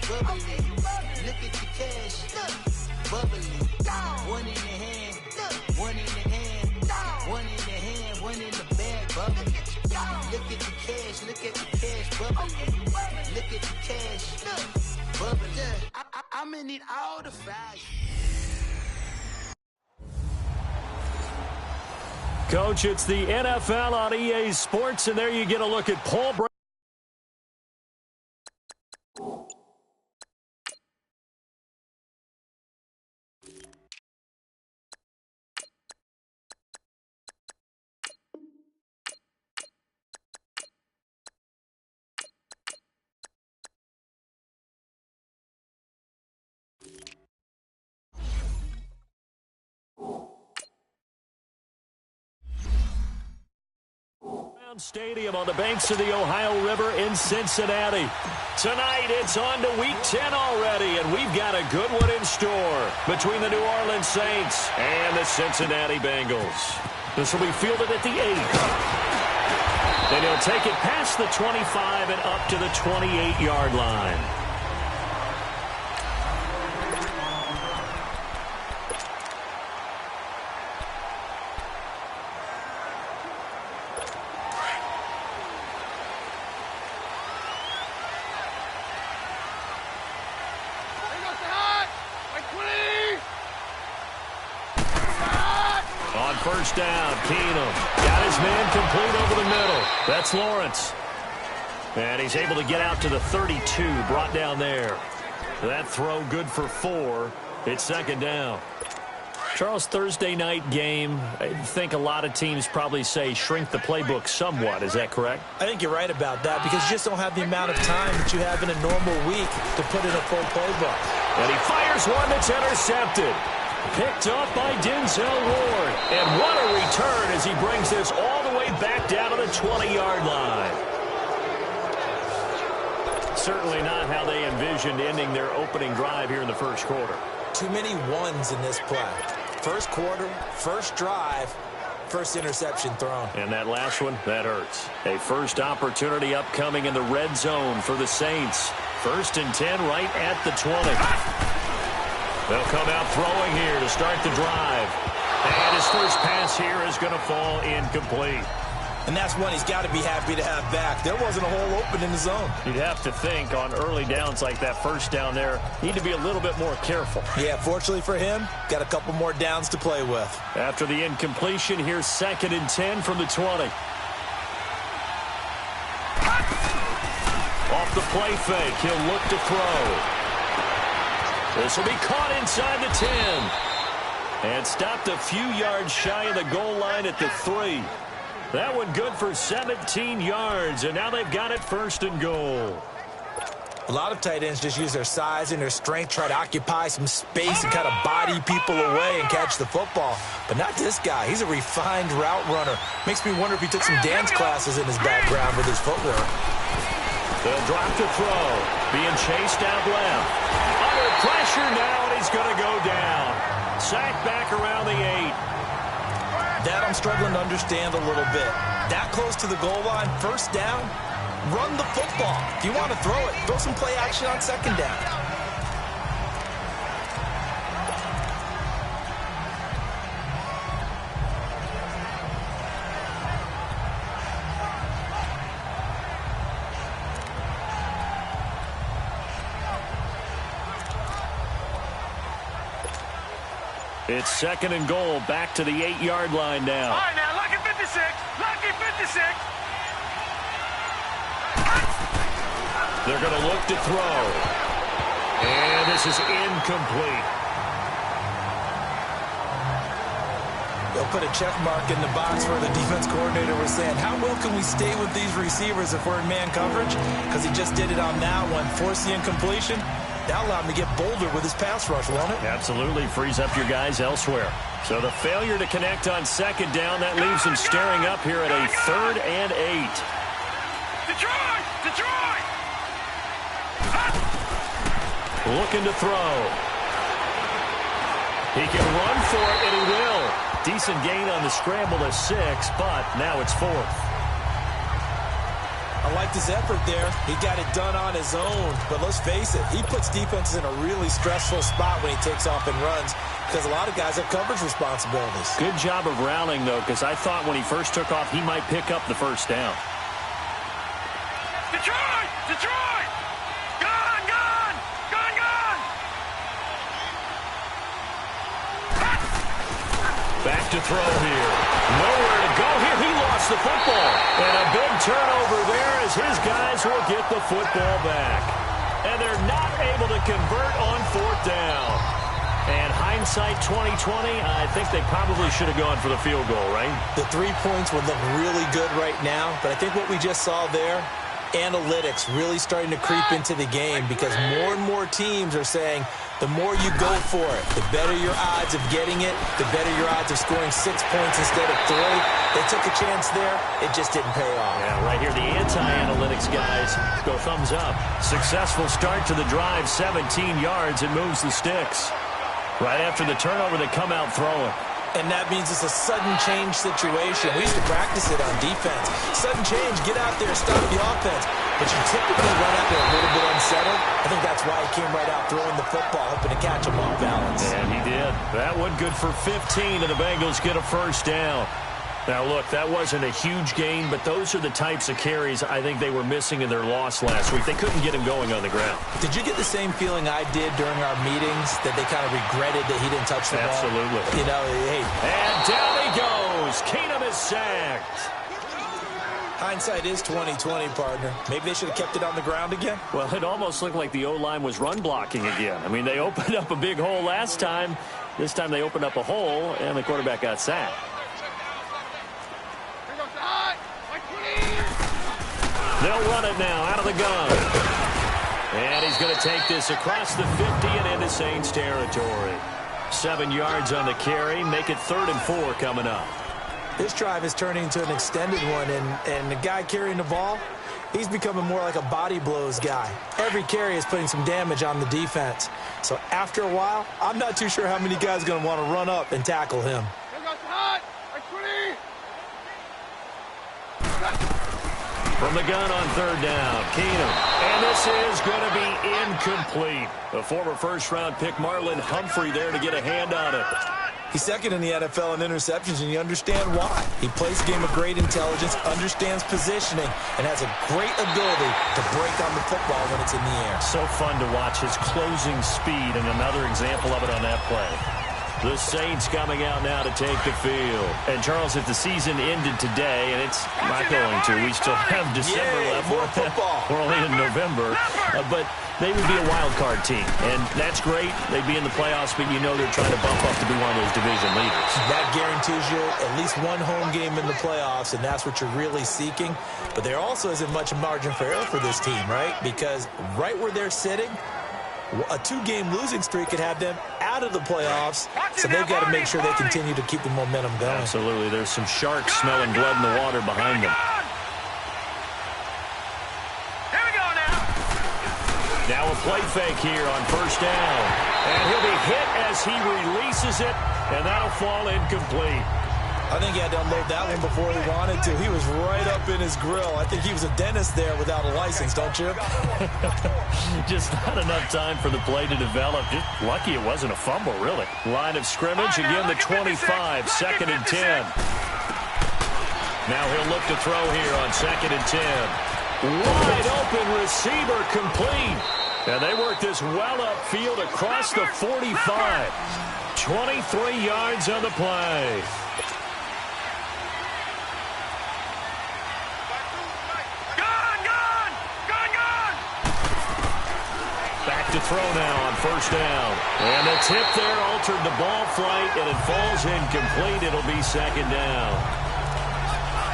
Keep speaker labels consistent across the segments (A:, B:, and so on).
A: bubbly. Look at the cash, bubbly. One in the hand, one in the hand, one in the hand, one in the bag, bubbly. Look at the cash, bubbly. Look at the cash, bubbly. I'm gonna need all the fire.
B: Coach, it's the NFL on EA Sports, and there you get a look at Paul Brown. Stadium on the banks of the Ohio River in Cincinnati. Tonight, it's on to Week 10 already, and we've got a good one in store between the New Orleans Saints and the Cincinnati Bengals. This will be fielded at the 8. And he'll take it past the 25 and up to the 28-yard line. First down, Keenum got his man complete over the middle. That's Lawrence. And he's able to get out to the 32, brought down there. That throw good for 4. It's second down. Charles, Thursday night game, I think a lot of teams probably say shrink the playbook somewhat. Is that correct?
C: I think you're right about that because you just don't have the amount of time that you have in a normal week to put in a full playbook.
B: And he fires one that's intercepted. Picked up by Denzel Ward. And what a return as he brings this all the way back down to the 20-yard line. Certainly not how they envisioned ending their opening drive here in the first quarter.
C: Too many ones in this play. First quarter, first drive, first interception thrown.
B: And that last one, that hurts. A first opportunity upcoming in the red zone for the Saints. 1st and 10 right at the 20. They'll come out throwing here to start the drive. And his first pass here is going to fall incomplete.
C: And that's one he's got to be happy to have back. There wasn't a hole open in the zone.
B: You'd have to think on early downs like that first down there, need to be a little bit more careful.
C: Yeah, fortunately for him, got a couple more downs to play with.
B: After the incompletion, here's 2nd and 10 from the 20. Off the play fake, he'll look to throw. This will be caught inside the 10. And stopped a few yards shy of the goal line at the 3. That one good for 17 yards, and now they've got it 1st and goal.
C: A lot of tight ends just use their size and their strength, try to occupy some space and kind of body people away and catch the football. But not this guy. He's a refined route runner. Makes me wonder if he took some dance classes in his background with his footwork.
B: They'll drop to throw. Being chased out left. Under pressure now, and he's going to go down. Sacked back around the 8.
C: That I'm struggling to understand a little bit. That close to the goal line, first down, run the football. If you want to throw it, throw some play action on 2nd down.
B: It's 2nd and goal, back to the 8-yard line now.
D: All right, now, lucky 56, lucky 56.
B: They're going to look to throw. And this is incomplete.
C: They'll put a check mark in the box where the defense coordinator was saying, how well can we stay with these receivers if we're in man coverage? Because he just did it on that one, force the incompletion. That'll allow him to get bolder with his pass rush, won't it?
B: Absolutely. Frees up your guys elsewhere. So the failure to connect on 2nd down, that leaves him staring up here at a 3rd and 8.
D: Detroit! Detroit!
B: Looking to throw. He can run for it, and he will. Decent gain on the scramble to 6, but now it's 4th.
C: I liked his effort there. He got it done on his own. But let's face it, he puts defenses in a really stressful spot when he takes off and runs because a lot of guys have coverage responsibilities.
B: Good job of rallying, though, because I thought when he first took off, he might pick up the first down.
D: Detroit! Detroit! Gone! Gone! Gone! Gone!
B: Back to throw here. Nowhere to go here. He lost the football. And a big turnover there as his guys will get the football back. And they're not able to convert on fourth down. And hindsight 2020, I think they probably should have gone for the field goal, right?
C: The 3 points would look really good right now, but I think what we just saw there, analytics really starting to creep into the game because more and more teams are saying the more you go for it, the better your odds of getting it, the better your odds of scoring 6 points instead of 3. They took a chance there. It just didn't pay off.
B: Yeah, right here, the anti-analytics guys go thumbs up. Successful start to the drive, 17 yards. It moves the sticks. Right after the turnover, they come out throwing.
C: And that means it's a sudden change situation. We used to practice it on defense. Sudden change, get out there, stop the offense. But you typically run out there a little bit unsettled. I think that's why he came right out throwing the football, hoping to catch him off balance.
B: And he did. That one good for 15, and the Bengals get a first down. Now, look, that wasn't a huge gain, but those are the types of carries I think they were missing in their loss last week. They couldn't get him going on the ground.
C: Did you get the same feeling I did during our meetings, that they kind of regretted that he didn't touch the ball?
B: Absolutely.
C: You know, hey.
B: And down he goes. Keenum is sacked.
C: Hindsight is 20/20, partner. Maybe they should have kept it on the ground again.
B: Well, it almost looked like the O-line was run blocking again. I mean, they opened up a big hole last time. This time they opened up a hole, and the quarterback got sacked. They'll run it now out of the gun. And he's going to take this across the 50 and into Saints territory. 7 yards on the carry. Make it 3rd and 4 coming up.
C: This drive is turning into an extended one, and the guy carrying the ball, he's becoming more like a body blows guy. Every carry is putting some damage on the defense. So after a while, I'm not too sure how many guys are going to want to run up and tackle him.
B: From the gun on 3rd down, Keenum. And this is going to be incomplete. The former first-round pick, Marlon Humphrey, there to get a hand on it.
C: He's second in the NFL in interceptions, and you understand why. He plays a game of great intelligence, understands positioning, and has a great ability to break on the football when it's in the air.
B: So fun to watch his closing speed, and another example of it on that play. The Saints coming out now to take the field. And, Charles, if the season ended today, and it's not going to, we still have December left.
C: More football.
B: We're only in November. But they would be a wild card team. And that's great. They'd be in the playoffs, but you know they're trying to bump up to be one of those division leaders. That
C: guarantees you at least one home game in the playoffs, and that's what you're really seeking. But there also isn't much margin for error for this team, right? Because right where they're sitting, a 2-game losing streak could have them out of the playoffs, so they've got to make sure they continue to keep the momentum going.
B: Absolutely. There's some sharks smelling blood in the water behind them.
D: Here we go now.
B: Now a play fake here on 1st down. And he'll be hit as he releases it, and that'll fall incomplete.
C: I think he had to unload that one before he wanted to. He was right up in his grill. I think he was a dentist there without a license, don't you?
B: Just not enough time for the play to develop. Just lucky it wasn't a fumble, really. Line of scrimmage, again the 25, 2nd and 10. Now he'll look to throw here on 2nd and 10. Wide open receiver complete. And they work this well upfield across the 45. 23 yards on the play. To throw now on 1st down. And the tip there altered the ball flight, and it falls incomplete. It'll be 2nd down.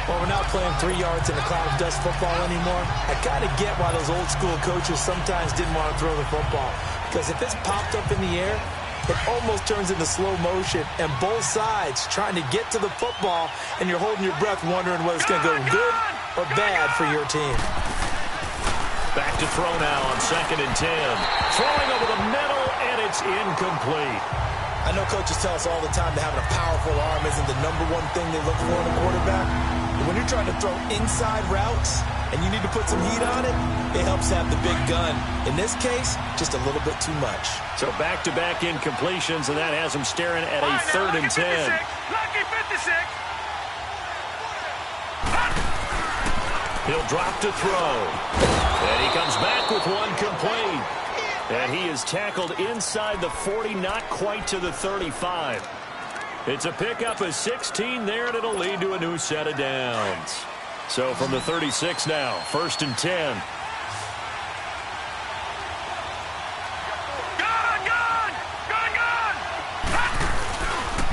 C: Well, we're not playing 3 yards in a cloud of dust football anymore. I kind of get why those old school coaches sometimes didn't want to throw the football. Because if it's popped up in the air, it almost turns into slow motion, and both sides trying to get to the football, and you're holding your breath wondering whether it's going to go good or bad for your team.
B: Back to throw now on 2nd and 10. Throwing over the middle, and it's incomplete.
C: I know coaches tell us all the time that having a powerful arm isn't the #1 thing they look for in a quarterback. But when you're trying to throw inside routes, and you need to put some heat on it, it helps have the big gun. In this case, just a little bit too much.
B: So back-to-back incompletions, and that has him staring at a 3rd and 10.
D: Lucky 56.
B: He'll drop to throw. And he comes back with one complete. And he is tackled inside the 40, not quite to the 35. It's a pickup of 16 there, and it'll lead to a new set of downs. So from the 36 now, 1st and 10.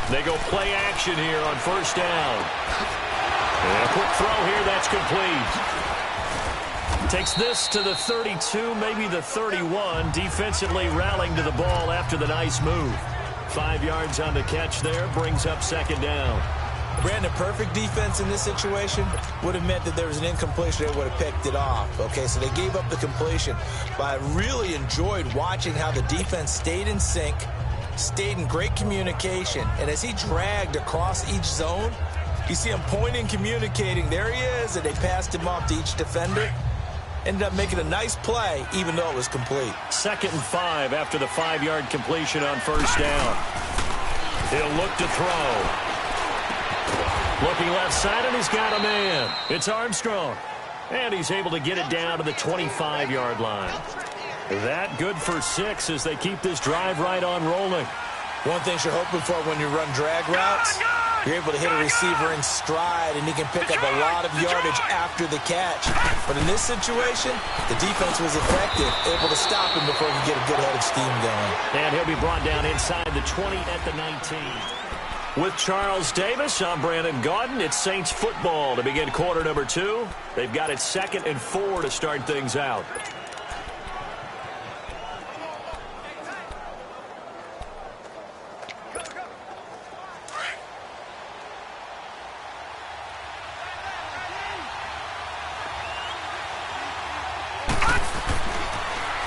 B: They go play action here on 1st down. And a quick throw here, that's complete. Takes this to the 32, maybe the 31. Defensively rallying to the ball after the nice move. 5 yards on the catch there, brings up 2nd down.
C: Brandon, perfect defense in this situation would have meant that there was an incompletion. They would have picked it off. Okay, so they gave up the completion. But I really enjoyed watching how the defense stayed in sync, stayed in great communication. And as he dragged across each zone, you see him pointing, communicating. There he is, and they passed him off to each defender. Ended up making a nice play, even though it was complete.
B: 2nd and 5 after the 5-yard completion on 1st down. He'll look to throw. Looking left side, and he's got a man. It's Armstrong. And he's able to get it down to the 25-yard line. That good for 6 as they keep this drive right on rolling.
C: One thing you're hoping for when you run drag routes, you're able to hit a receiver in stride, and he can pick up a lot of yardage after the catch. But in this situation, the defense was effective, able to stop him before he could get a good head of steam going.
B: And he'll be brought down inside the 20 at the 19. With Charles Davis, I'm Brandon Gaudin. It's Saints football to begin quarter number 2. They've got it 2nd and 4 to start things out.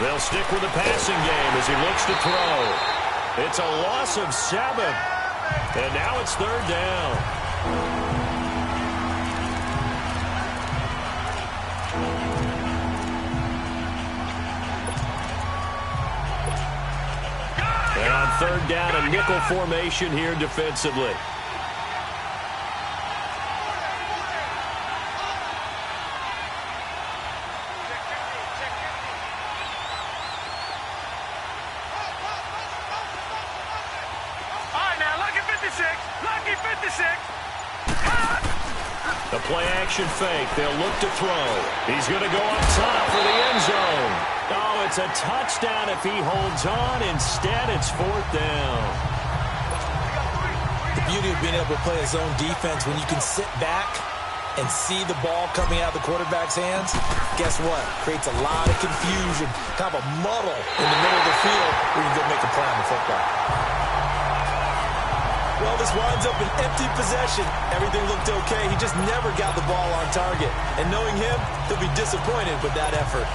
B: They'll stick with the passing game as he looks to throw. It's a loss of 7. And now it's 3rd down. And on 3rd down, a nickel formation here defensively. The play-action fake. They'll look to throw. He's going to go up top for the end zone. Oh, it's a touchdown if he holds on. Instead, it's 4th down.
C: The beauty of being able to play a zone defense when you can sit back and see the ball coming out of the quarterback's hands, guess what? Creates a lot of confusion, kind of a muddle in the middle of the field where you can go make a play on the football. Well, this winds up an empty possession. Everything looked okay. He just never got the ball on target. And knowing him, he'll be disappointed with that effort.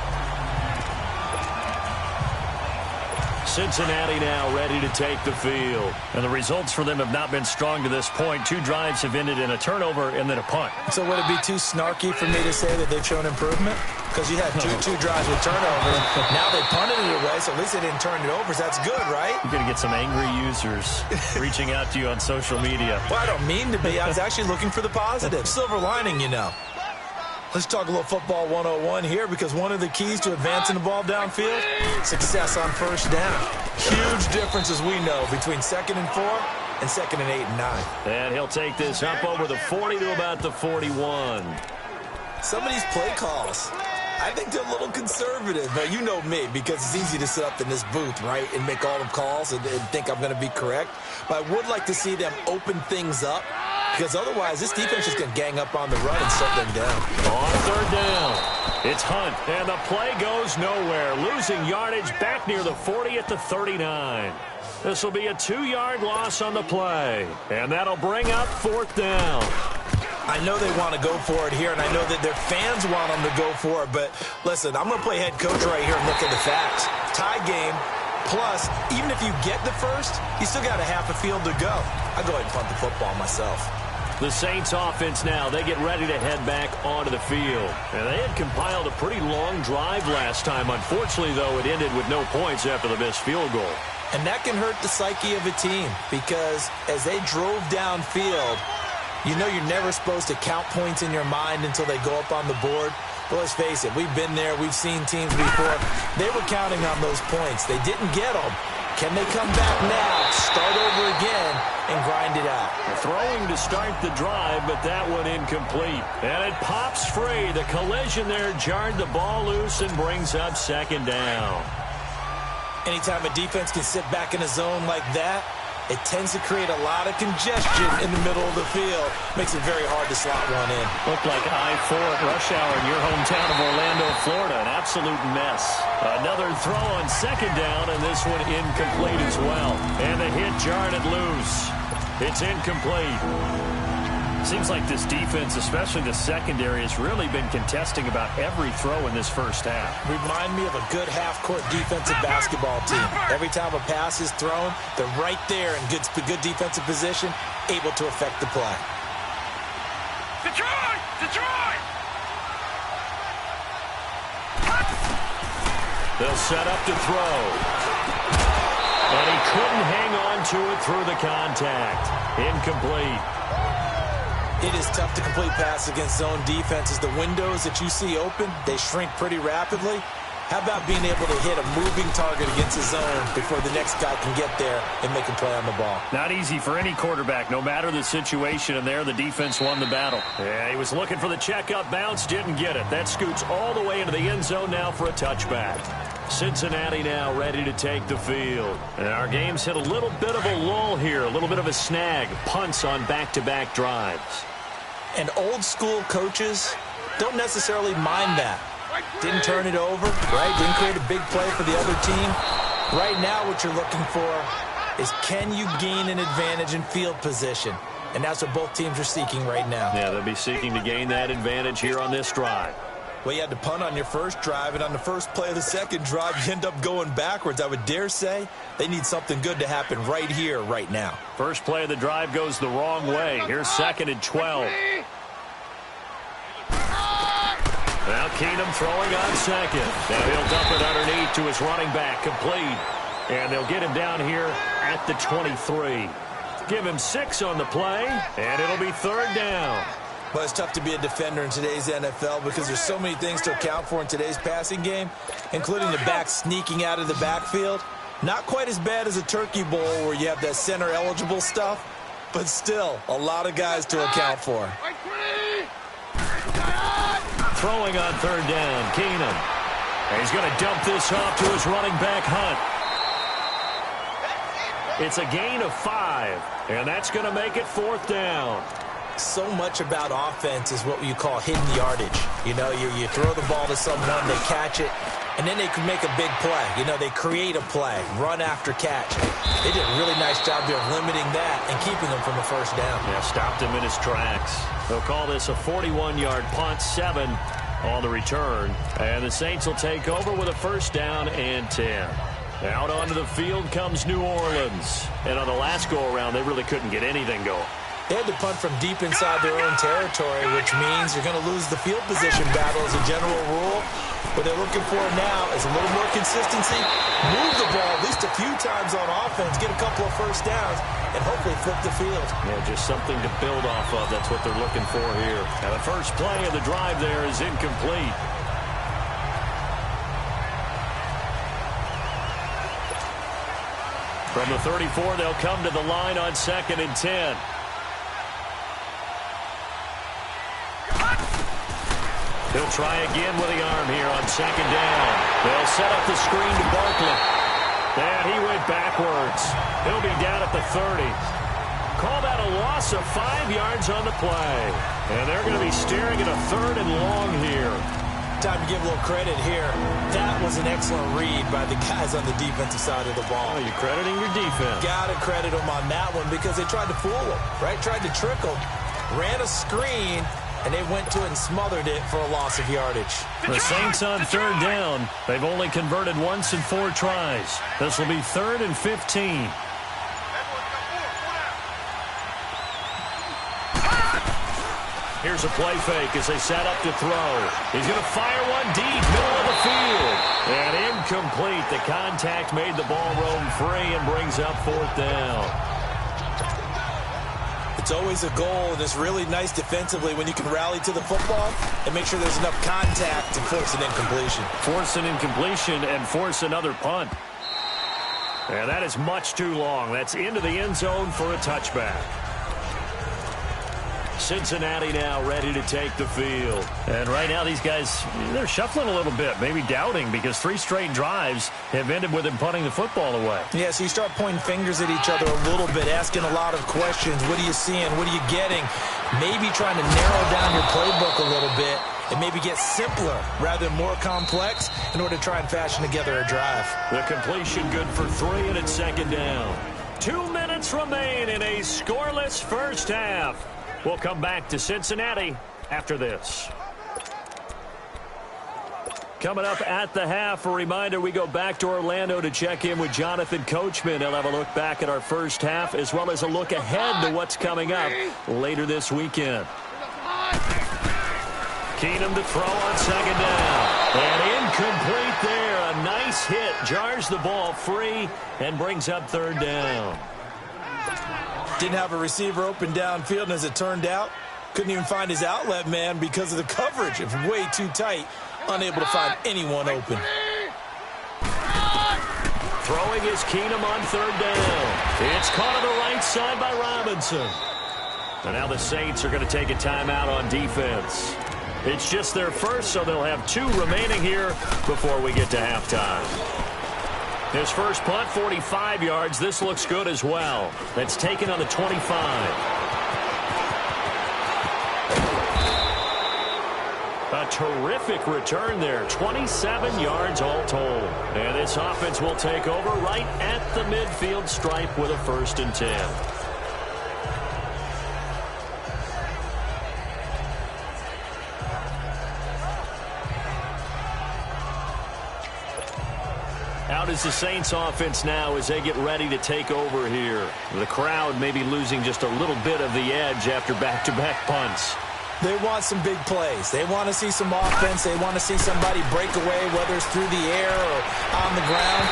B: Cincinnati now ready to take the field. And the results for them have not been strong to this point. 2 drives have ended in a turnover and then a punt.
C: So would it be too snarky for me to say that they've shown improvement? Because you had two drives with turnovers. Now they punted it away, so at least they didn't turn it over. So that's good, right?
B: You're going to get some angry users reaching out to you on social media.
C: Well, I don't mean to be. I was actually looking for the positive. Silver lining, you know. Let's talk a little football 101 here, because one of the keys to advancing the ball downfield, success on 1st down. Huge difference, as we know, between 2nd and 4 and 2nd and 8 and 9.
B: And he'll take this up over the 40 to about the 41.
C: Some of these play calls, I think they're a little conservative, but you know me, because it's easy to sit up in this booth, right, and make all the calls and think I'm going to be correct. But I would like to see them open things up, because otherwise this defense is going to gang up on the run and shut them down.
B: On 3rd down, it's Hunt, and the play goes nowhere, losing yardage back near the 40 at the 39. This will be a 2-yard loss on the play, and that'll bring up 4th down.
C: I know they want to go for it here, and I know that their fans want them to go for it, but listen, I'm going to play head coach right here and look at the facts. Tie game, plus, even if you get the first, you still got a half a field to go. I'll go ahead and punt the football myself.
B: The Saints offense now, they get ready to head back onto the field. And they had compiled a pretty long drive last time. Unfortunately, though, it ended with no points after the missed field goal.
C: And that can hurt the psyche of a team because as they drove downfield, you know you're never supposed to count points in your mind until they go up on the board. But let's face it, we've been there, we've seen teams before. They were counting on those points. They didn't get them. Can they come back now, start over again, and grind it out?
B: Throwing to start the drive, but that one incomplete. And it pops free. The collision there jarred the ball loose and brings up second down.
C: Anytime a defense can sit back in a zone like that, it tends to create a lot of congestion in the middle of the field. Makes it very hard to slot one in.
B: Looked like I-4 at rush hour in your hometown of Orlando, Florida. An absolute mess. Another throw on second down, and this one incomplete as well. And the hit jarred it loose. It's incomplete. Seems like this defense, especially the secondary, has really been contesting about every throw in this first half.
C: Remind me of a good half-court defensive basketball team. Every time a pass is thrown, they're right there in good defensive position, able to affect the play.
D: Detroit! Detroit!
B: They'll set up to throw. And he couldn't hang on to it through the contact. Incomplete.
C: It is tough to complete passes against zone defenses. The windows that you see open, they shrink pretty rapidly. How about being able to hit a moving target against a zone before the next guy can get there and make a play on the ball?
B: Not easy for any quarterback, no matter the situation, and there the defense won the battle. Yeah, he was looking for the checkup bounce, didn't get it. That scoots all the way into the end zone now for a touchback. Cincinnati now ready to take the field. And our game's hit a little bit of a lull here, a little bit of a snag. Punts on back-to-back drives.
C: And old-school coaches don't necessarily mind that. Didn't turn it over, right? Didn't create a big play for the other team. Right now what you're looking for is can you gain an advantage in field position? And that's what both teams are seeking right now.
B: Yeah, they'll be seeking to gain that advantage here on this drive.
C: Well, you had to punt on your first drive, and on the first play of the second drive, you end up going backwards. I would dare say they need something good to happen right here, right now.
B: First play of the drive goes the wrong way. Here's second and 12. Now Keenum throwing on second. Now he'll dump it underneath to his running back, complete. And they'll get him down here at the 23. Give him 6 on the play, and it'll be third down.
C: Well, it's tough to be a defender in today's NFL because there's so many things to account for in today's passing game, including the back sneaking out of the backfield. Not quite as bad as a turkey bowl where you have that center-eligible stuff, but still a lot of guys to account for.
B: Throwing on third down, Keenum. And he's going to dump this off to his running back, Hunt. It's a gain of 5, and that's going to make it fourth down.
C: So much about offense is what you call hidden yardage. You know, you throw the ball to someone, they catch it, and then they can make a big play. You know, they create a play, run after catch. They did a really nice job there of limiting that and keeping them from a first down.
B: Yeah, stopped him in his tracks. They'll call this a 41-yard punt, 7 on the return. And the Saints will take over with a first down and 10. Out onto the field comes New Orleans. And on the last go-around, they really couldn't get anything going.
C: They had to punt from deep inside their own territory, which means you're going to lose the field position battle as a general rule. What they're looking for now is a little more consistency, move the ball at least a few times on offense, get a couple of first downs, and hopefully flip the field.
B: Yeah, just something to build off of. That's what they're looking for here. And the first play of the drive there is incomplete. From the 34, they'll come to the line on second and 10. He'll try again with the arm here on second down. They'll set up the screen to Barkley. And he went backwards. He'll be down at the 30. Call that a loss of 5 yards on the play. And they're going to be staring at a third and long here.
C: Time to give a little credit here. That was an excellent read by the guys on the defensive side of the ball.
B: Oh, you're crediting your defense.
C: Got to credit them on that one because they tried to fool them, right? Tried to trick them, ran a screen, and they went to it and smothered it for a loss of yardage.
B: The Saints on third down. They've only converted once in 4 tries. This will be 3rd and 15. Here's a play fake as they set up to throw. He's going to fire one deep, middle of the field. And incomplete. The contact made the ball roam free and brings up 4th down.
C: It's always a goal, and it's really nice defensively when you can rally to the football and make sure there's enough contact to force an incompletion.
B: Force an incompletion and force another punt. And that is much too long. That's into the end zone for a touchback. Cincinnati now ready to take the field. And right now these guys, they're shuffling a little bit, maybe doubting, because 3 straight drives have ended with them punting the football away.
C: Yeah, so you start pointing fingers at each other a little bit, asking a lot of questions. What are you seeing? What are you getting? Maybe trying to narrow down your playbook a little bit and maybe get simpler rather than more complex in order to try and fashion together a drive.
B: The completion good for 3, and it's 2nd down. 2 minutes remain in a scoreless first half. We'll come back to Cincinnati after this. Coming up at the half, a reminder, we go back to Orlando to check in with Jonathan Coachman. He'll have a look back at our first half as well as a look ahead to what's coming up later this weekend. Keenum to throw on 2nd down. And incomplete there. A nice hit. Jars the ball free and brings up 3rd down.
C: Didn't have a receiver open downfield, and as it turned out, couldn't even find his outlet man because of the coverage. It was way too tight, unable to find anyone open.
B: Throwing is Keenum on 3rd down. It's caught on the right side by Robinson. And now the Saints are going to take a timeout on defense. It's just their first, so they'll have 2 remaining here before we get to halftime. His first punt, 45 yards. This looks good as well. That's taken on the 25. A terrific return there. 27 yards all told. And this offense will take over right at the midfield stripe with a 1st and 10. Out is the Saints offense now as they get ready to take over here. The crowd may be losing just a little bit of the edge after back-to-back punts.
C: They want some big plays. They want to see some offense. They want to see somebody break away, whether it's through the air or on the ground.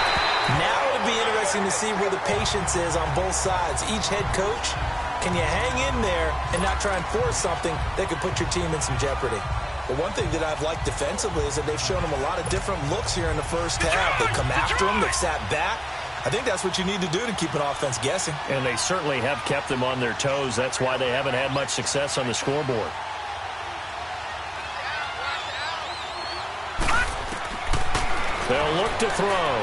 C: Now it'll be interesting to see where the patience is on both sides. Each head coach, can you hang in there and not try and force something that could put your team in some jeopardy? But one thing that I've liked defensively is that they've shown them a lot of different looks here in the first half. They've come after them. They've sat back. I think that's what you need to do to keep an offense guessing.
B: And they certainly have kept them on their toes. That's why they haven't had much success on the scoreboard. They'll look to throw.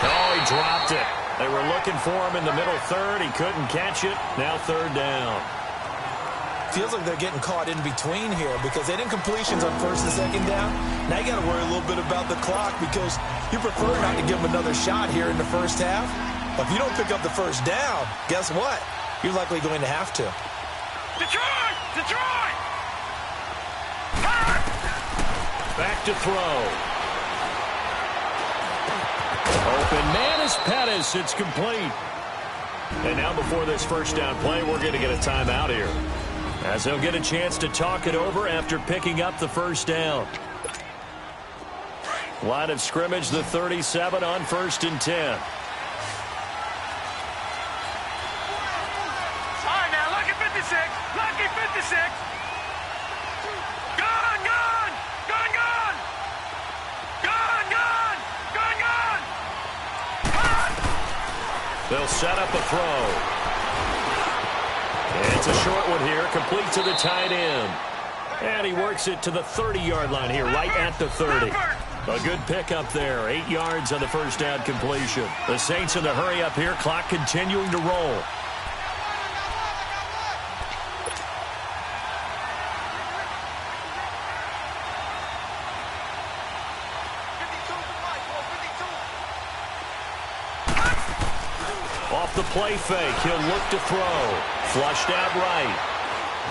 B: Oh, he dropped it. They were looking for him in the middle 3rd. He couldn't catch it. Now 3rd down.
C: Feels like they're getting caught in between here because they didn't completions on 1st and 2nd down. Now you got to worry a little bit about the clock because you prefer not to give them another shot here in the first half. But if you don't pick up the 1st down, guess what? You're likely going to have to.
D: Detroit! Detroit!
B: Back to throw. Open man is Pettis. It's complete. And now before this 1st down play, we're going to get a timeout here, as they'll get a chance to talk it over after picking up the 1st down. Line of scrimmage, the 37 on 1st and 10.
D: All right, now, lucky 56. Lucky 56. Gone, gone. Gone, gone. Gone, gone. Gone, gone. Gone.
B: They'll set up a throw. It's a short one here, complete to the tight end. And he works it to the 30-yard line here, right at the 30. A good pickup there, 8 yards on the 1st down completion. The Saints in the hurry up here, clock continuing to roll. Off the play fake, he'll look to throw. Flushed out right.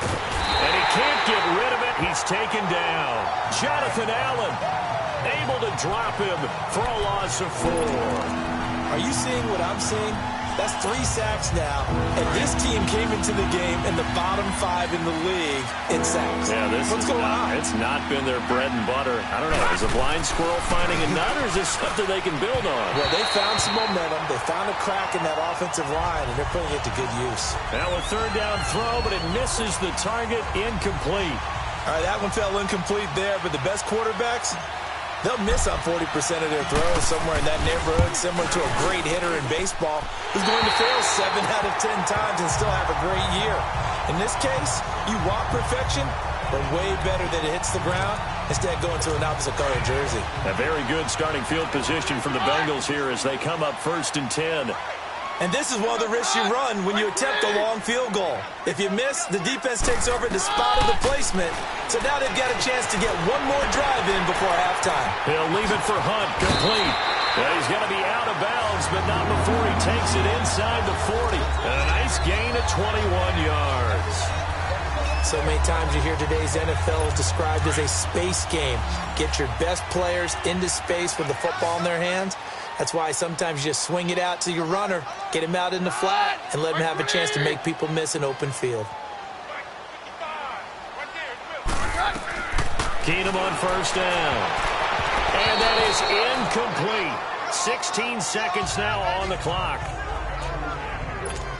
B: And he can't get rid of it. He's taken down. Jonathan Allen able to drop him for a loss of 4.
C: Are you seeing what I'm seeing? That's 3 sacks now, and this team came into the game in the bottom 5 in the league in sacks.
B: Yeah,
C: What's going on?
B: It's not been their bread and butter. I don't know. Is a blind squirrel finding a nut, or is this something they can build on?
C: Well, they found some momentum. They found a crack in that offensive line, and they're putting it to good use.
B: Now a third down throw, but it misses the target. Incomplete.
C: All right, that one fell incomplete there, but the best quarterbacks, they'll miss on 40% of their throws somewhere in that neighborhood, similar to a great hitter in baseball who's going to fail 7 out of 10 times and still have a great year. In this case, you want perfection, but way better that it hits the ground instead of going to an opposite color jersey.
B: A very good starting field position from the Bengals here as they come up 1st and 10.
C: And this is one of the risks you run when you attempt a long field goal. If you miss, the defense takes over the spot of the placement. So now they've got a chance to get one more drive in before halftime.
B: He'll leave it for Hunt, complete. Well, he's going to be out of bounds, but not before he takes it inside the 40. And a nice gain of 21 yards.
C: So many times you hear today's NFL is described as a space game. Get your best players into space with the football in their hands. That's why sometimes you just swing it out to your runner, get him out in the flat, and let him have a chance to make people miss an open field.
B: Keenum on 1st down. And that is incomplete. 16 seconds now on the clock.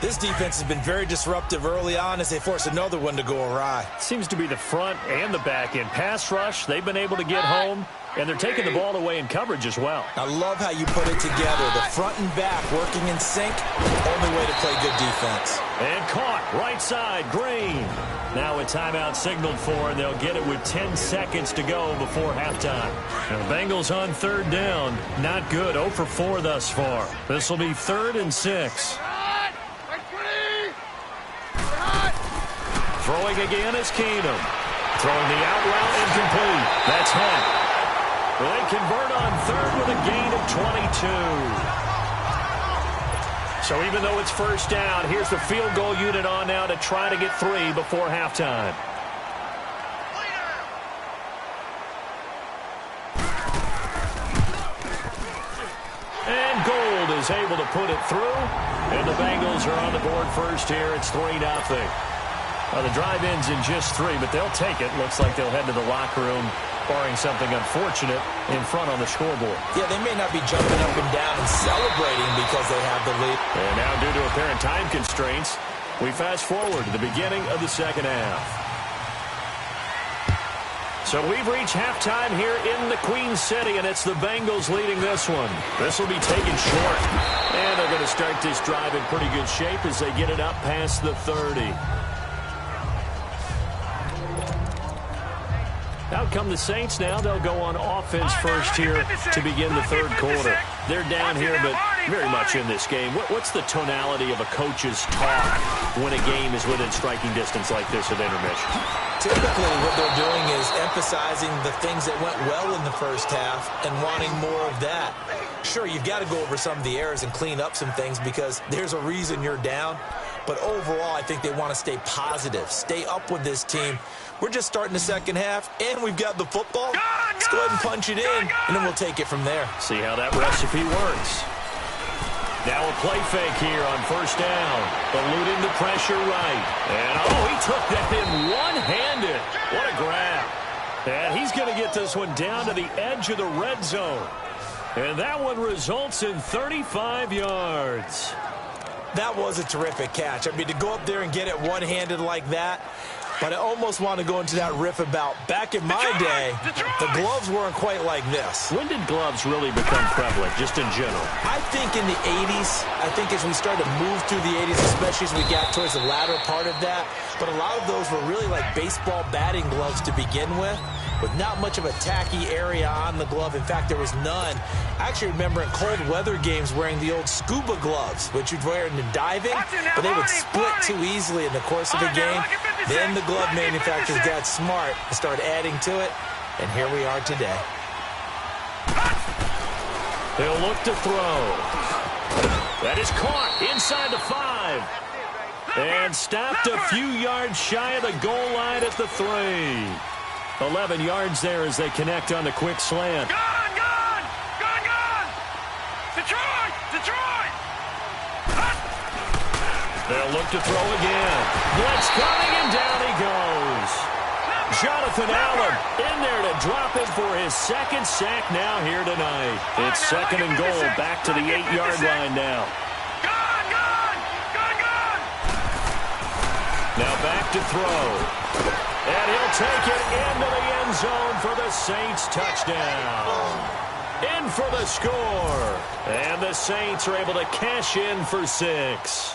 C: This defense has been very disruptive early on as they force another one to go awry.
B: Seems to be the front and the back end. Pass rush, they've been able to get home, and they're taking the ball away in coverage as well.
C: I love how you put it together. The front and back working in sync, only way to play good defense.
B: And caught, right side, Green. Now a timeout signaled for, and they'll get it with 10 seconds to go before halftime. And the Bengals on 3rd down. Not good, 0 for 4 thus far. This will be 3rd and 6. Throwing again is Keenum. Throwing the out route incomplete. That's Hunt. They convert on 3rd with a gain of 22. So even though it's 1st down, here's the field goal unit on now to try to get 3 before halftime. And Gold is able to put it through. And the Bengals are on the board first here. It's 3-0. Well, the drive ends in just 3, but they'll take it. Looks like they'll head to the locker room, barring something unfortunate in front on the scoreboard.
C: Yeah, they may not be jumping up and down and celebrating because they have the lead.
B: And now, due to apparent time constraints, we fast forward to the beginning of the 2nd half. So we've reached halftime here in the Queen City, and it's the Bengals leading this one. This will be taken short. And they're going to start this drive in pretty good shape as they get it up past the 30. Out come the Saints now. They'll go on offense first here to begin the 3rd quarter. They're down here, but very much in this game. What's the tonality of a coach's talk when a game is within striking distance like this at intermission?
C: Typically, what they're doing is emphasizing the things that went well in the 1st half and wanting more of that. Sure, you've got to go over some of the errors and clean up some things because there's a reason you're down. But overall, I think they want to stay positive, stay up with this team. We're just starting the 2nd half, and we've got the football. Let's go ahead and punch it in, and then we'll take it from there.
B: See how that recipe works. Now a play fake here on 1st down. Eluding the pressure right. And, he took that in one-handed. What a grab. And he's going to get this one down to the edge of the red zone. And that one results in 35 yards.
C: That was a terrific catch. I mean, to go up there and get it one-handed like that, but I almost want to go into that riff about back in my day, the gloves weren't quite like this.
B: When did gloves really become prevalent, just in general?
C: I think in the 80s. I think as we started to move through the 80s, especially as we got towards the latter part of that. But a lot of those were really like baseball batting gloves to begin with not much of a tacky area on the glove. In fact, there was none. I actually remember in cold weather games wearing the old scuba gloves, which you'd wear in the diving, but they would split too easily in the course of a game. Then the glove manufacturers got smart and started adding to it, and here we are today.
B: He'll look to throw. That is caught inside the 5. And stopped a few yards shy of the goal line at the 3. 11 yards there as they connect on the quick slant.
D: Gone! Detroit!
B: They'll look to throw again. Blitz coming, and down he goes. Jonathan Allen in there to drop it for his second sack now here tonight. It's second and goal, back to the 8-yard line now. Now back to throw. And he'll take it into the end zone for the Saints touchdown. In for the score. And the Saints are able to cash in for 6.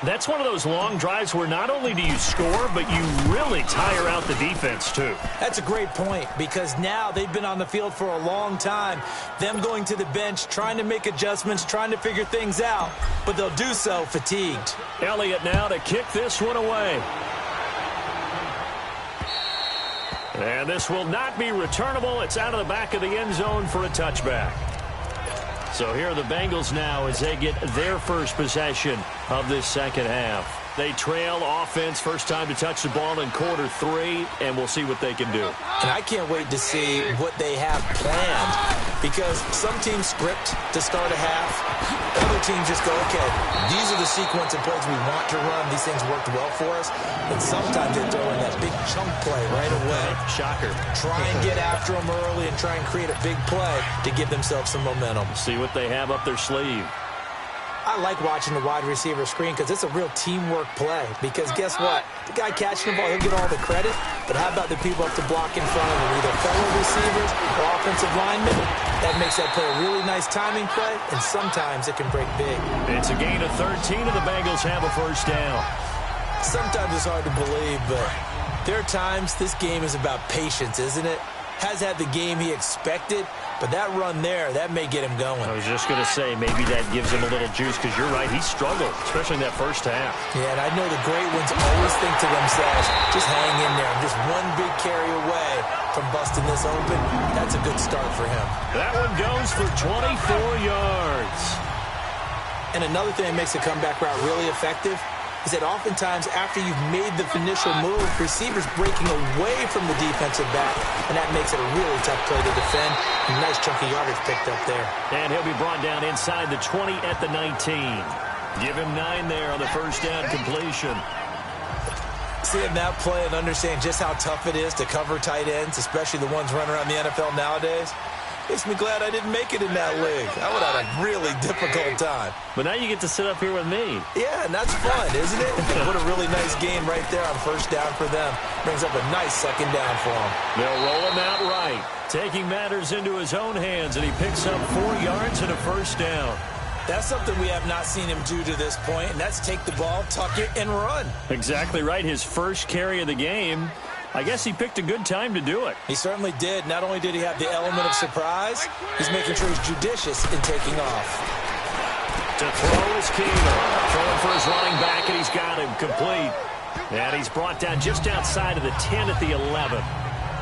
B: That's one of those long drives where not only do you score, but you really tire out the defense, too.
C: That's a great point, because now they've been on the field for a long time. Them going to the bench, trying to make adjustments, trying to figure things out, but they'll do so fatigued.
B: Elliott now to kick this one away. And this will not be returnable. It's out of the back of the end zone for a touchback. So here are the Bengals now as they get their first possession of this second half. They trail offense, first time to touch the ball in quarter 3, and we'll see what they can do.
C: And I can't wait to see what they have planned, because some teams script to start a half. Other teams just go, okay, these are the sequence of plays we want to run. These things worked well for us. And sometimes they throw in that big chunk play right away.
B: Shocker.
C: Try and get after them early and try and create a big play to give themselves some momentum.
B: See what they have up their sleeve.
C: I like watching the wide receiver screen because it's a real teamwork play. Because guess what? The guy catching the ball, he'll get all the credit. But how about the people up to block in front of him, either fellow receivers or offensive linemen? That makes that play a really nice timing play, and sometimes it can break big.
B: It's a gain of 13, and the Bengals have a first down.
C: Sometimes it's hard to believe, but there are times this game is about patience, isn't it? Has had the game he expected, but that run there, that may get him going.
B: I was just going to say, maybe that gives him a little juice, because you're right, he struggled, especially in that first half.
C: Yeah, and I know the great ones always think to themselves, just hang in there. I'm just one big carry away from busting this open. That's a good start for him.
B: That one goes for 24 yards.
C: And another thing that makes a comeback route really effective is that oftentimes after you've made the initial move, receivers breaking away from the defensive back, and that makes it a really tough play to defend. A nice chunk of yardage picked up there.
B: And he'll be brought down inside the 20 at the 19. Give him 9 there on the first down completion.
C: Seeing that play and understanding just how tough it is to cover tight ends, especially the ones running around the NFL nowadays, makes me glad I didn't make it in that league. I would have had a really difficult time.
B: But now you get to sit up here with me.
C: Yeah, and that's fun, isn't it? What a really nice game right there on first down for them. Brings up a nice second down for them.
B: They'll roll him out right, taking matters into his own hands, and he picks up 4 yards and a first down.
C: That's something we have not seen him do to this point, and that's take the ball, tuck it, and run.
B: Exactly right. His first carry of the game. I guess he picked a good time to do it.
C: He certainly did. Not only did he have the element of surprise, he's making sure he's judicious in taking off.
B: To throw is Keener. Throwing for his running back, and he's got him complete. And he's brought down just outside of the 10 at the 11.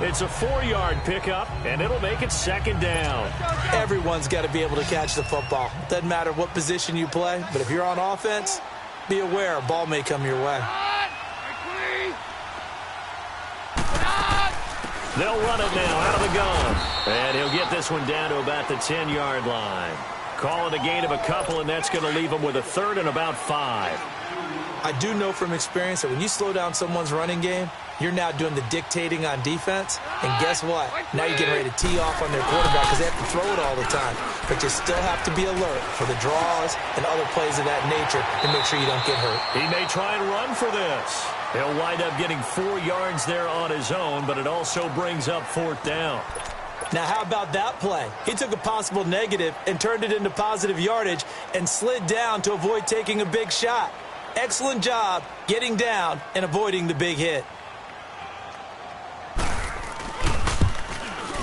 B: It's a 4-yard pickup, and it'll make it second down.
C: Everyone's got to be able to catch the football. Doesn't matter what position you play, but if you're on offense, be aware a ball may come your way.
B: They'll run it now out of the gun. And he'll get this one down to about the 10-yard line. Call it a gain of a couple, and that's going to leave him with a third and about 5.
C: I do know from experience that when you slow down someone's running game, you're now doing the dictating on defense. And guess what? Now you're getting ready to tee off on their quarterback because they have to throw it all the time. But you still have to be alert for the draws and other plays of that nature to make sure you don't get hurt.
B: He may try and run for this. He'll wind up getting 4 yards there on his own, but it also brings up 4th down.
C: Now, how about that play? He took a possible negative and turned it into positive yardage and slid down to avoid taking a big shot. Excellent job getting down and avoiding the big hit.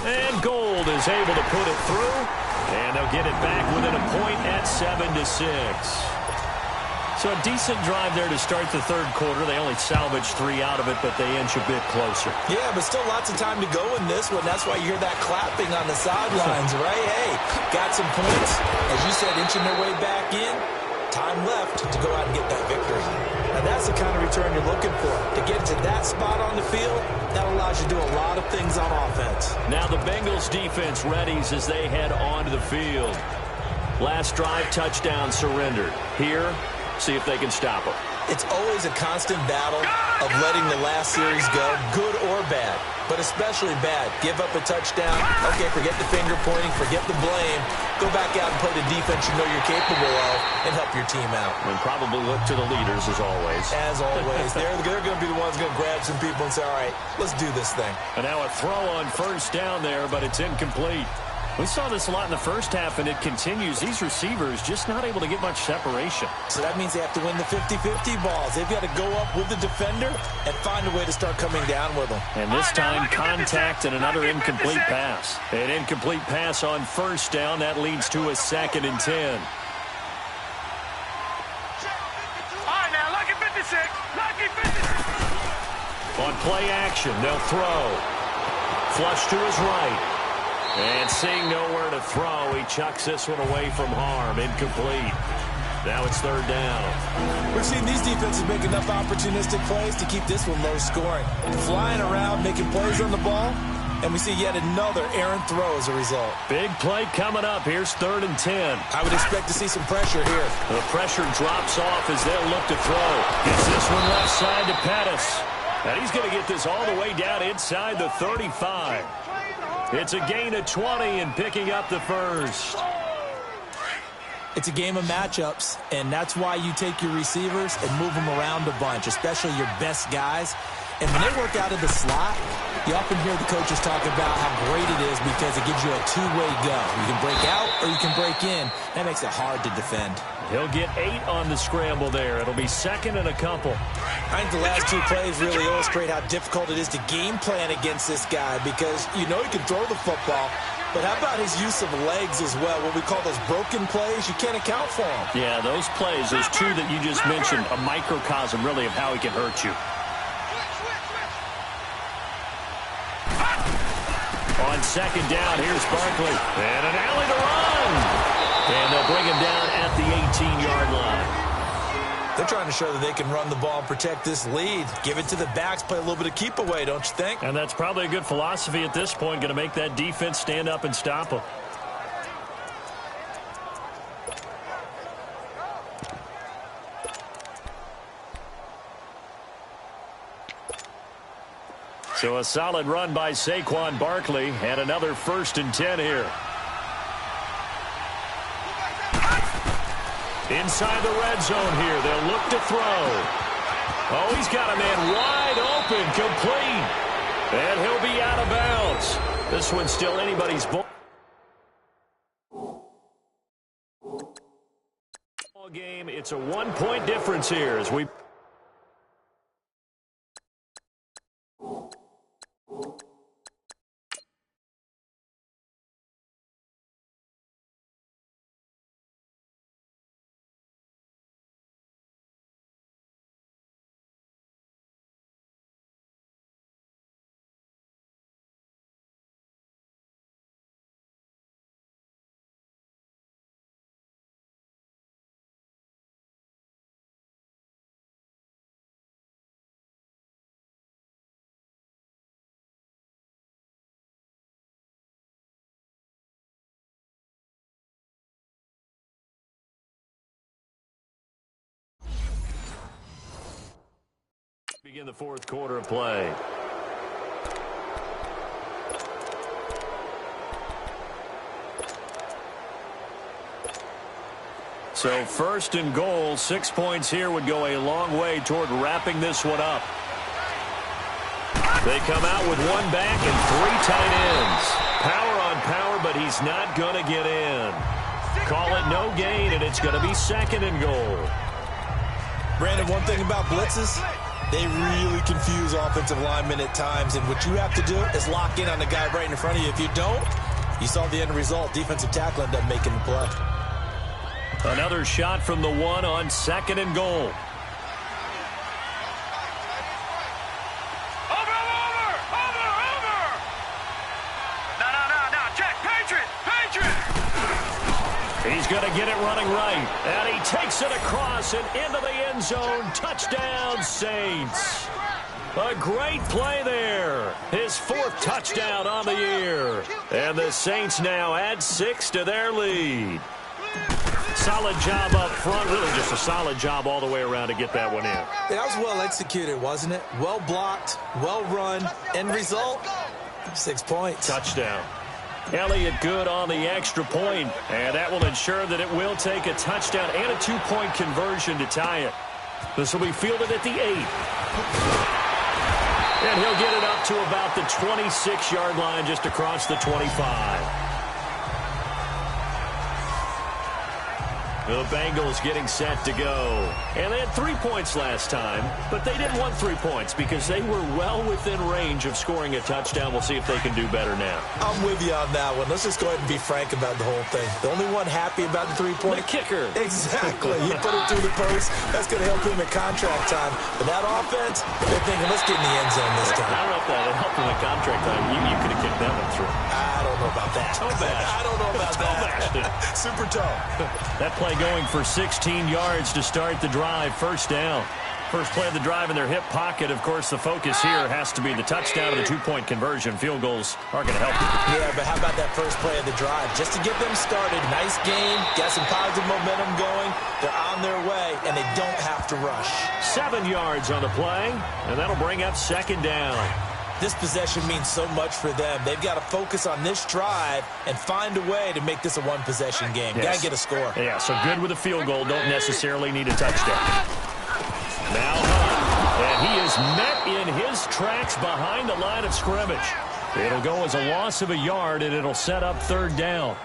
B: And Gold is able to put it through, and they'll get it back within a point at 7-6. So a decent drive there to start the third quarter. They only salvaged 3 out of it, but they inch a bit closer.
C: Yeah, but still lots of time to go in this one. That's why you hear that clapping on the sidelines, right? Hey, got some points. As you said, inching their way back in. Time left to go out and get that victory. Now, that's the kind of return you're looking for. To get to that spot on the field, that allows you to do a lot of things on offense.
B: Now the Bengals defense readies as they head onto the field. Last drive, touchdown surrendered. Here, see if they can stop them.
C: It's always a constant battle of letting the last series go, good or bad, but especially bad. Give up a touchdown. Okay, forget the finger pointing, forget the blame. Go back out and play the defense you know you're capable of and help your team out.
B: And probably look to the leaders as always.
C: As always. They're going to be the ones going to grab some people and say, all right, let's do this thing.
B: And now a throw on first down there, but it's incomplete. We saw this a lot in the first half, and it continues. These receivers just not able to get much separation.
C: So that means they have to win the 50-50 balls. They've got to go up with the defender and find a way to start coming down with them.
B: And this time, contact and another incomplete pass. An incomplete pass on first down. That leads to a 2nd and 10.
D: All right, now, lucky 56. Lucky 56.
B: On play action, they'll throw. Flush to his right. And seeing nowhere to throw, he chucks this one away from harm. Incomplete. Now it's 3rd down.
C: We've seen these defenses make enough opportunistic plays to keep this one low scoring. Flying around, making plays on the ball, and we see yet another errant throw as a result.
B: Big play coming up. Here's 3rd and 10.
C: I would expect to see some pressure here.
B: The pressure drops off as they'll look to throw. Gets this one left side to Pettis. And he's going to get this all the way down inside the 35. It's a gain of 20 and picking up the first.
C: It's a game of matchups, and that's why you take your receivers and move them around a bunch, especially your best guys. And when they work out of the slot, you often hear the coaches talk about how great it is because it gives you a two-way go. You can break out or you can break in. That makes it hard to defend.
B: He'll get 8 on the scramble there. It'll be 2nd and a couple.
C: I think the last 2 plays really illustrate how difficult it is to game plan against this guy because you know he can throw the football, but how about his use of legs as well? What we call those broken plays, you can't account for them.
B: Yeah, those plays, those 2 that you just mentioned, a microcosm really of how he can hurt you. On 2nd down, here's Barkley. And an alley to run. And they'll bring him down at the 18-yard line.
C: They're trying to show that they can run the ball and protect this lead. Give it to the backs, play a little bit of keep away, don't you think?
B: And that's probably a good philosophy at this point, going to make that defense stand up and stop them. So a solid run by Saquon Barkley and another 1st and 10 here. Inside the red zone here, they'll look to throw. Oh, he's got a man wide open, complete. And he'll be out of bounds. This one's still anybody's ball game. It's a 1-point difference here as we... begin the 4th quarter of play. So 1st and goal, 6 points here would go a long way toward wrapping this one up. They come out with 1 back and 3 tight ends. Power on power, but he's not going to get in. Call it no gain, and it's going to be 2nd and goal.
C: Brandon, one thing about blitzes, they really confuse offensive linemen at times, and what you have to do is lock in on the guy right in front of you. If you don't, you saw the end result. Defensive tackle ended up making the play.
B: Another shot from the 1 on 2nd and goal. He's going to get it running right. And he takes it across and into the end zone. Touchdown, Saints. A great play there. His 4th touchdown on the year. And the Saints now add 6 to their lead. Solid job up front. Really just a solid job all the way around to get that one in.
C: Yeah, that was well executed, wasn't it? Well blocked, well run. End result, 6 points.
B: Touchdown. Elliott good on the extra point, and that will ensure that it will take a touchdown and a 2-point conversion to tie it. This will be fielded at the 8. And he'll get it up to about the 26-yard line, just across the 25. The Bengals getting set to go. And they had 3 points last time, but they didn't want 3 points because they were well within range of scoring a touchdown. We'll see if they can do better now.
C: I'm with you on that one. Let's just go ahead and be frank about the whole thing. The only one happy about the 3-point?
B: The kicker.
C: Exactly. You put it through the post. That's going to help him at contract time. But that offense, they're thinking, let's get in the end zone this time.
B: I don't know if that helped him at contract time. You could have kicked that one through.
C: I don't know about that.
B: Toe bash.
C: I don't know about that. Super toe.
B: That play going for 16 yards to start the drive. First down. First play of the drive in their hip pocket. Of course, the focus here has to be the touchdown of the 2-point conversion. Field goals aren't going to help you.
C: Yeah, but how about that first play of the drive? Just to get them started. Nice game. Got some positive momentum going. They're on their way, and they don't have to rush.
B: 7 yards on the play, and that'll bring up second down.
C: This possession means so much for them. They've got to focus on this drive and find a way to make this a one-possession game.
B: Yes.
C: Got to get a score.
B: Yeah, so good with a field goal. Don't necessarily need a touchdown. Now Hunt, and he is met in his tracks behind the line of scrimmage. It'll go as a loss of a yard, and it'll set up third down.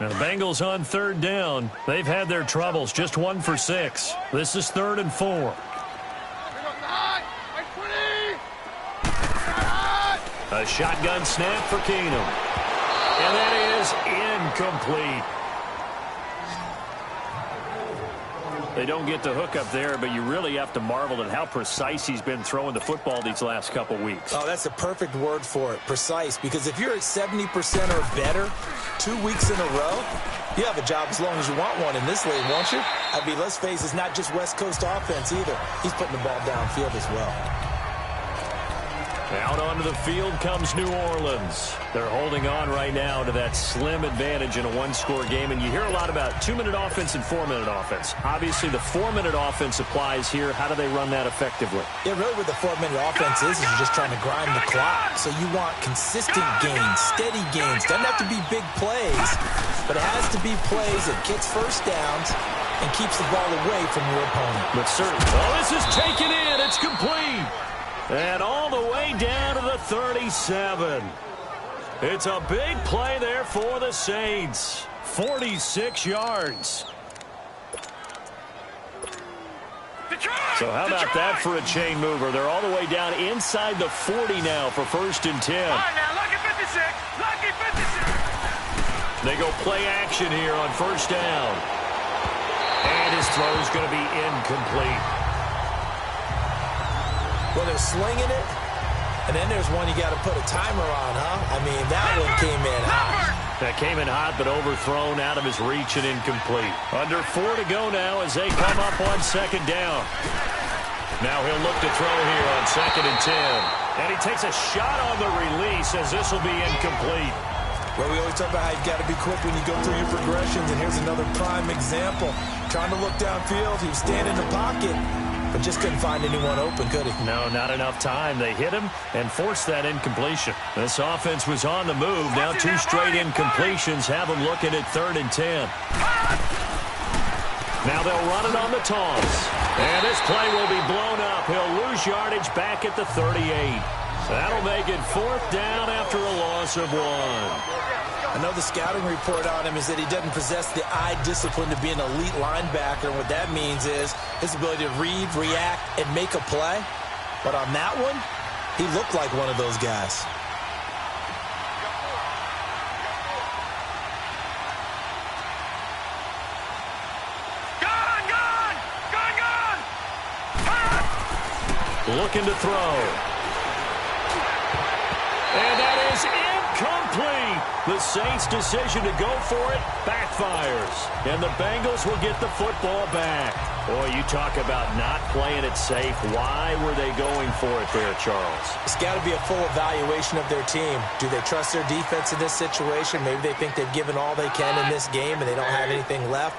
B: Now the Bengals on third down. They've had their troubles. Just 1 for 6. This is 3rd and 4. A shotgun snap for Keenum. And that is incomplete. They don't get the hook up there, but you really have to marvel at how precise he's been throwing the football these last couple weeks.
C: Oh, that's a perfect word for it, precise. Because if you're at 70% or better 2 weeks in a row, you have a job as long as you want one in this league, won't you? I mean, let's face it, it's not just West Coast offense either. He's putting the ball downfield as well.
B: Out onto the field comes New Orleans. They're holding on right now to that slim advantage in a one-score game. And you hear a lot about 2-minute offense and 4-minute offense. Obviously, the 4-minute offense applies here. How do they run that effectively?
C: Yeah, really what the 4-minute offense is you're just trying to grind the clock. So you want consistent gains, steady gains. Doesn't have to be big plays, but it has to be plays that gets first downs and keeps the ball away from your opponent.
B: But certainly, oh, this is taken in. It's complete. And all the way down to the 37. It's a big play there for the Saints. 46 yards. So how about that for a chain mover? They're all the way down inside the 40 now for 1st and 10.
D: All right, now, lucky 56. Lucky 56.
B: They go play action here on 1st down. And his throw is going to be incomplete.
C: Well, they're slinging it, and then there's one you got to put a timer on, huh? I mean, that one came in hot.
B: That came in hot, but overthrown out of his reach and incomplete. Under 4 to go now as they come up on 2nd down. Now he'll look to throw here on 2nd and 10. And he takes a shot on the release as this will be incomplete.
C: Well, we always talk about how you've got to be quick when you go through your progressions, and here's another prime example. Trying to look downfield, he was standing in the pocket, but just couldn't find anyone open, could he?
B: No, not enough time. They hit him and forced that incompletion. This offense was on the move. Now 2 straight incompletions have them looking at 3rd and 10. Now they'll run it on the toss. And this play will be blown up. He'll lose yardage back at the 38. That'll make it 4th down after a loss of 1.
C: I know the scouting report on him is that he doesn't possess the eye discipline to be an elite linebacker. And what that means is his ability to read, react, and make a play. But on that one, he looked like one of those guys.
B: Looking to throw. And that is incomplete. The Saints' decision to go for it backfires. And the Bengals will get the football back. Boy, you talk about not playing it safe. Why were they going for it there, Charles?
C: It's got to be a full evaluation of their team. Do they trust their defense in this situation? Maybe they think they've given all they can in this game and they don't have anything left.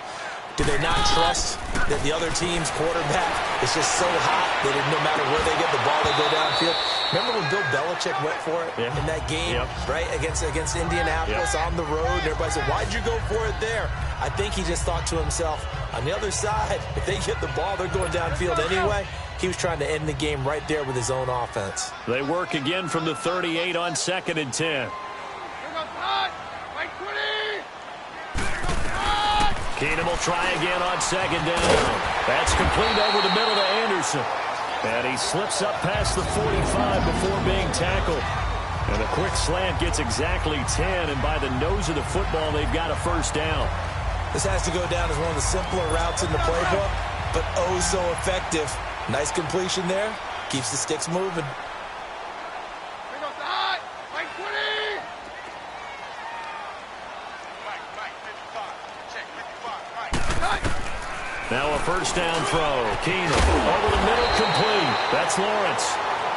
C: Do they not trust that the other team's quarterback is just so hot that no matter where they get the ball, they go downfield? Remember when Bill Belichick went for it in that game, right, against Indianapolis on the road? And everybody said, why'd you go for it there? I think he just thought to himself, on the other side, if they get the ball, they're going downfield anyway. He was trying to end the game right there with his own offense.
B: They work again from the 38 on 2nd and 10. Keenum will try again on 2nd down. That's complete over the middle to Anderson. And he slips up past the 45 before being tackled. And a quick slant gets exactly 10, and by the nose of the football, they've got a first down.
C: This has to go down as one of the simpler routes in the playbook, but oh so effective. Nice completion there. Keeps the sticks moving.
B: Now a first down throw. Keenum over the middle, complete. That's Lawrence.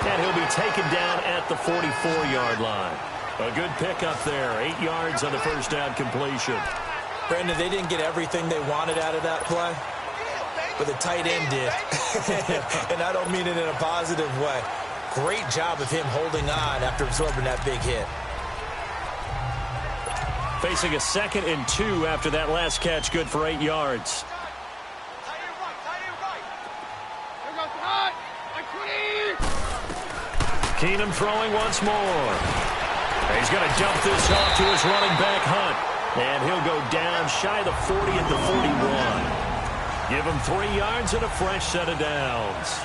B: And he'll be taken down at the 44-yard line. A good pickup there. 8 yards on the first down completion.
C: Brandon, they didn't get everything they wanted out of that play, but the tight end did. And I don't mean it in a positive way. Great job of him holding on after absorbing that big hit.
B: Facing a 2nd and 2 after that last catch, good for 8 yards. Keenum throwing once more. He's going to dump this off to his running back, Hunt. And he'll go down shy of the 40 at the 41. Give him 3 yards and a fresh set of downs.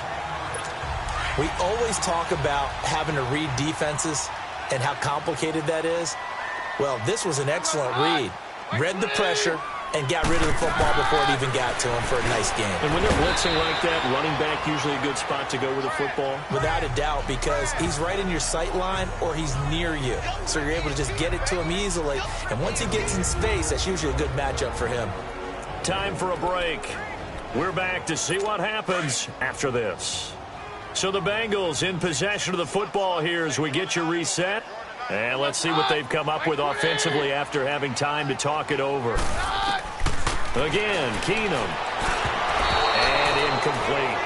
C: We always talk about having to read defenses and how complicated that is. Well, this was an excellent read. Read the pressure and got rid of the football before it even got to him for a nice game.
B: And when they're blitzing like that, running back usually a good spot to go with the football?
C: Without a doubt, because he's right in your sight line or he's near you. So you're able to just get it to him easily. And once he gets in space, that's usually a good matchup for him.
B: Time for a break. We're back to see what happens after this. So the Bengals in possession of the football here as we get you reset. And let's see what they've come up with offensively after having time to talk it over. Again, Keenum. And incomplete.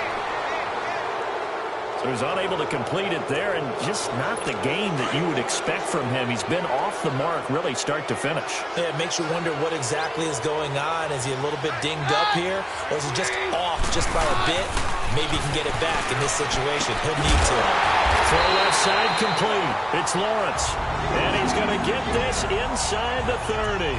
B: So he's unable to complete it there, and just not the game that you would expect from him. He's been off the mark really start to finish.
C: Yeah, it makes you wonder what exactly is going on. Is he a little bit dinged up here, or is he just off just by a bit? Maybe he can get it back in this situation. He'll need to.
B: Throw left side complete. It's Lawrence. And he's going to get this inside the 30.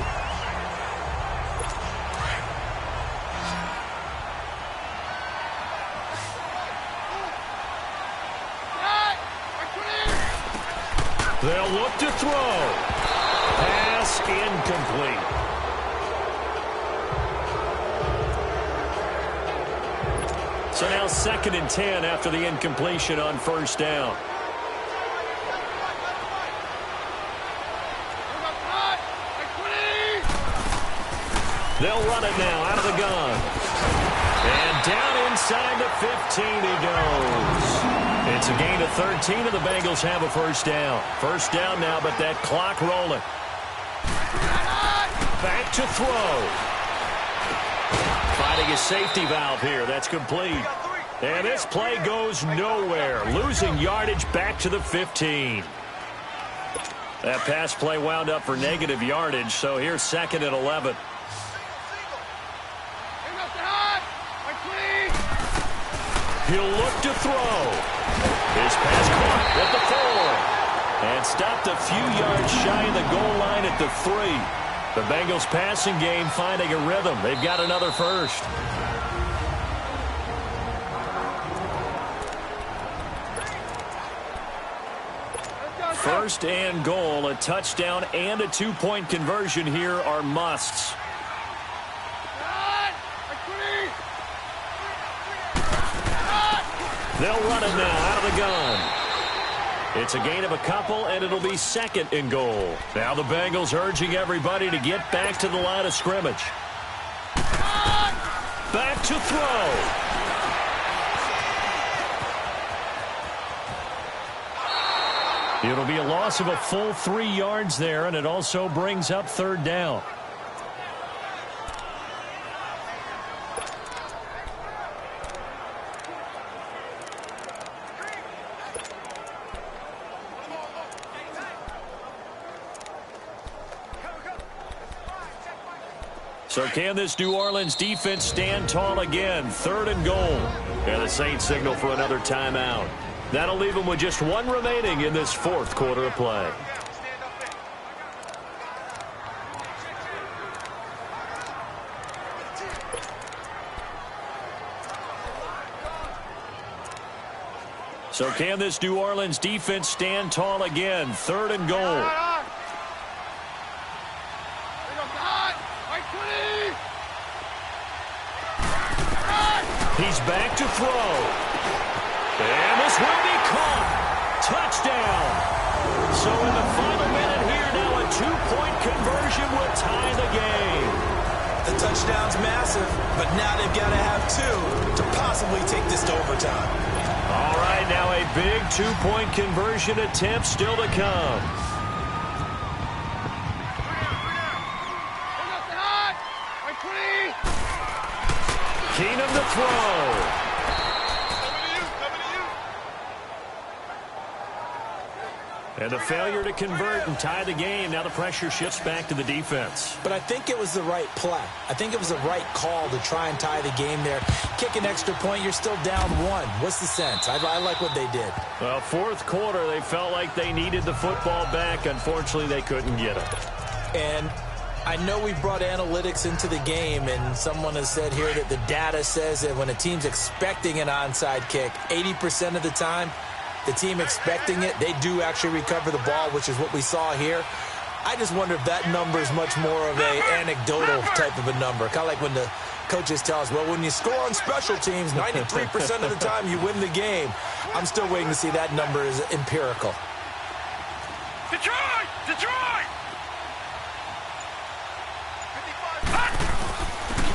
B: They'll look to throw. Pass incomplete. So now 2nd and 10 after the incompletion on first down. They'll run it now out of the gun. And down inside the 15 he goes. It's a gain of 13, and the Bengals have a first down. First down now, but that clock rolling. Back to throw. Finding a safety valve here. That's complete. And this play goes nowhere. Losing yardage back to the 15. That pass play wound up for negative yardage, so here's 2nd and 11. He'll look to throw. His pass caught at the 4. And stopped a few yards shy of the goal line at the 3. The Bengals passing game finding a rhythm. They've got another first. First and goal, a touchdown and a 2-point conversion here are musts. They'll run it now out of the gun. It's a gain of a couple, and it'll be 2nd and goal. Now the Bengals urging everybody to get back to the line of scrimmage. back to throw. It'll be a loss of a full 3 yards there, and it also brings up 3rd down. So can this New Orleans defense stand tall again? 3rd and goal. And the Saints signal for another timeout. That'll leave them with just 1 remaining in this 4th quarter of play. So can this New Orleans defense stand tall again? 3rd and goal. He's back to throw. And this will be caught. Touchdown. So in the final minute here, now a 2-point conversion will tie the game.
C: The touchdown's massive, but now they've got to have 2 to possibly take this to overtime.
B: All right, now a big 2-point conversion attempt still to come. Keenum to throw. And the failure to convert and tie the game. Now the pressure shifts back to the defense.
C: But I think it was the right play. I think it was the right call to try and tie the game there. Kick an extra point, you're still down 1. What's the sense? I like what they did.
B: Well, 4th quarter, they felt like they needed the football back. Unfortunately, they couldn't get it.
C: And I know we've brought analytics into the game, and someone has said here that the data says that when a team's expecting an onside kick, 80% of the time, the team expecting it, they do actually recover the ball, which is what we saw here. I just wonder if that number is much more of a anecdotal type of a number. Kind of like when the coaches tell us, well, when you score on special teams, 93% of the time you win the game. I'm still waiting to see that number is empirical.
D: Detroit! Detroit!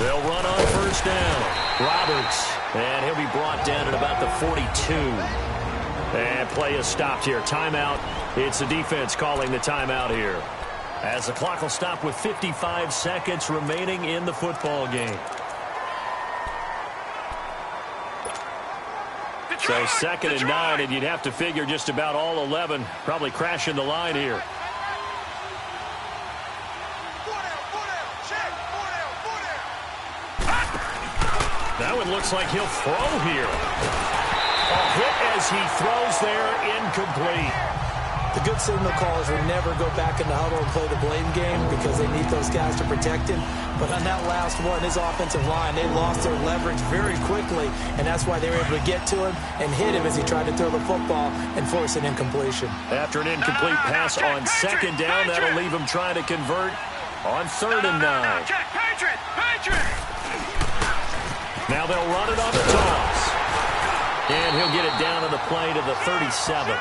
B: They'll run on 1st down. Roberts, and he'll be brought down at about the 42. And play is stopped here. Timeout. It's the defense calling the timeout here. As the clock will stop with 55 seconds remaining in the football game. So 2nd and 9, and you'd have to figure just about all 11 probably crashing the line here. That one looks like he'll throw here. A hit as he throws there, incomplete.
C: The good signal callers would never go back in the huddle and play the blame game because they need those guys to protect him. But on that last one, his offensive line, they lost their leverage very quickly, and that's why they were able to get to him and hit him as he tried to throw the football and force an incompletion.
B: After an incomplete pass on 2nd down, that'll leave him trying to convert on 3rd and 9. Now they'll run it on the toss. And he'll get it down to the play to the 37.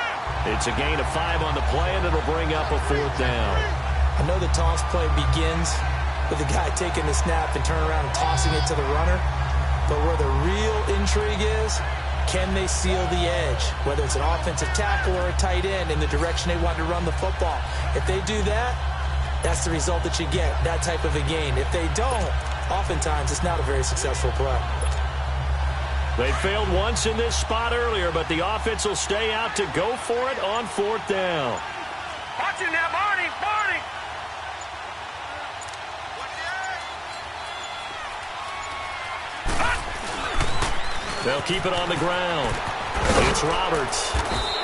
B: It's a gain of 5 on the play, and it'll bring up a 4th down.
C: I know the toss play begins with the guy taking the snap and turning around and tossing it to the runner. But where the real intrigue is, can they seal the edge? Whether it's an offensive tackle or a tight end in the direction they want to run the football. If they do that, that's the result that you get, that type of a gain. If they don't, oftentimes it's not a very successful play.
B: They failed once in this spot earlier, but the offense will stay out to go for it on 4th down.
D: Watch him now, Barney! Barney!
B: They'll keep it on the ground. It's Roberts.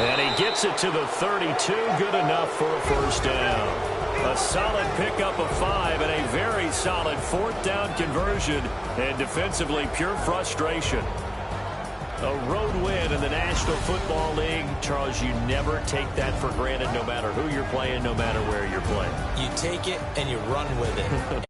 B: And he gets it to the 32. Good enough for a 1st down. A solid pickup of 5 and a very solid 4th down conversion. And defensively, pure frustration. A road win in the National Football League. Charles, you never take that for granted no matter who you're playing, no matter where you're playing.
C: You take it and you run with it.